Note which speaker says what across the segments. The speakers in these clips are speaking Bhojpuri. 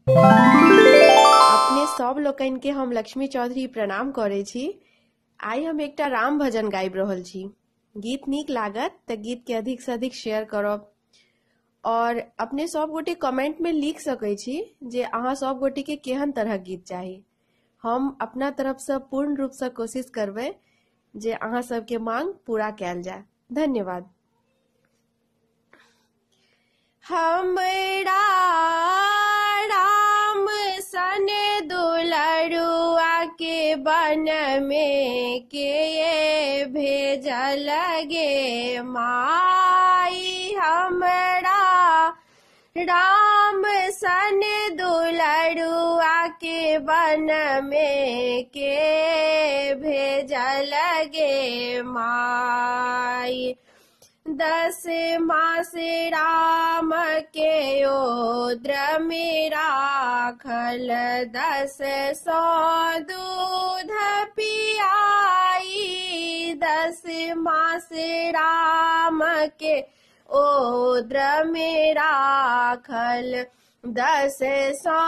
Speaker 1: अपने सब लोकनि के हम लक्ष्मी चौधरी प्रणाम करे छी। आइ हम एकटा राम भजन गाबि रहल छी। गीत नीक लागत तऽ गीत के अधिक से अधिक शेयर करब और अपने सब गोटे कमेंट में लिख सकै छी जे अहाँ सब गोटे के केहन तरह गीत चाही। हम अपना तरफ से पूर्ण रूप से कोशिश करबै जे अहाँ सबके मांग पूरा कैल जाए। धन्यवाद। हमरा राम सन दुलरुआ के बन में के ये भेजल गे माई। हमरा राम सन दुलरुआ के बन में के भेजल गे माई। 10 मास राम के ओद्र में राखल 10 सौ दूध पियाई। 10 मास राम के ओद्र में राखल 10 सौ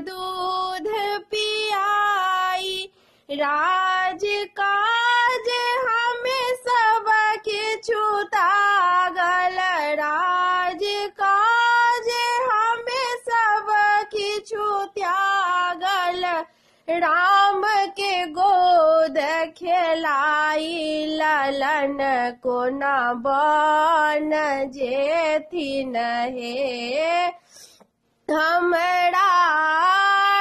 Speaker 1: दूध पियाई। राज काज हमें सब किछु तागल। राज काज हमें सब किछु त्यागल। राम के गोद खेलाई ललन कोना बन जेथिन हे। हमरा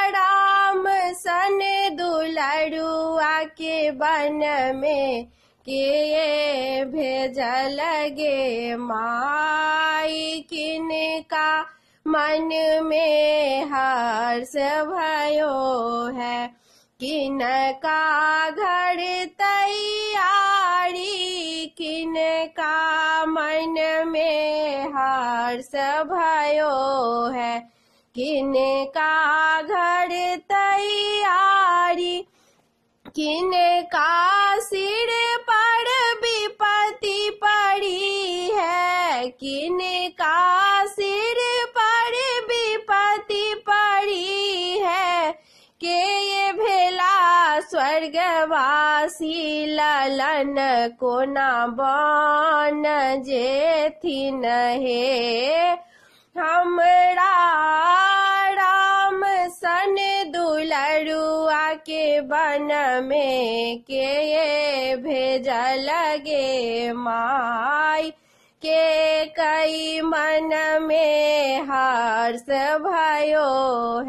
Speaker 1: राम सन दुलरुआ के बन में के भेजल गे माई। किनका मन में हर्ष भयो है, किनका घर तैयारी। किनका मन में हर्ष भयो है, किनका घर तैयारी। किनका सिर पर विपत्ति पड़ी है, किनका सिर पर विपत्ति पड़ी है। के ये भेला स्वर्गवासी ललन कोना बन जेथिन हे। हमरा राम सन दुलरुआ के बन में के ये भेजल गे माई। के कई मन में हर्ष भयो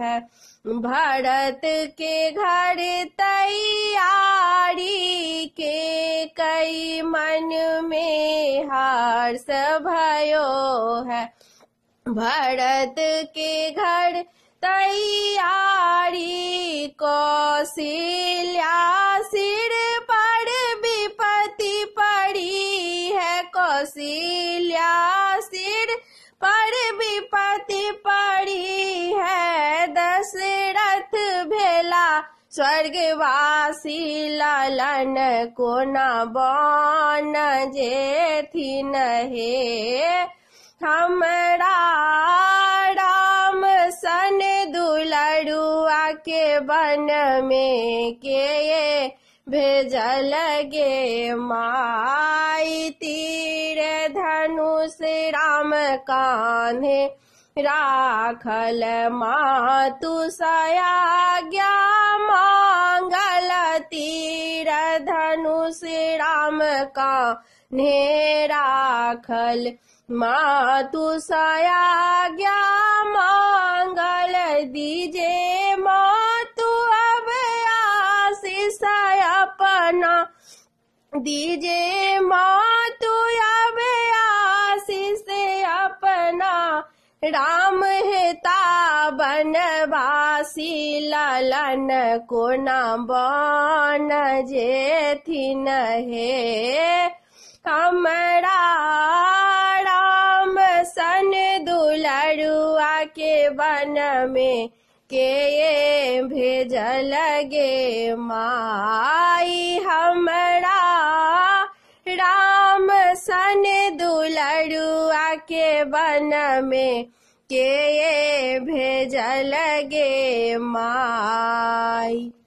Speaker 1: है, भरत के घर तैयारी। के कई मन में हर्ष भयो है, भरत के घर तैयारी। कौशल्या सिर पर विपत्ति पड़ी है, कौशल्या सिर पर विपत्ति पड़ी है। दशरथ भेला स्वर्गवासी ललन कोना बन जेथिन हे। हमरा राम सन दुलरुआ के बन में के ये भेजल गे माई। तीर धनुष राम कान्हे राखल मातु सयाज्ञा मांगल। तीर धनुष राम कान्हे राखल मातु सयाज्ञा मांगल। दीजे मातु अब आशीष अपना, दीजे मातु अब आशीष अपना। राम हेता बनवासी ललन कोना बन जेथिन हे। हमरा राम सन दुलरुआ के बन में के ये भेजल गे माई। हमरा राम सन दुलरुआ के बन में के ये भेजल गे माई।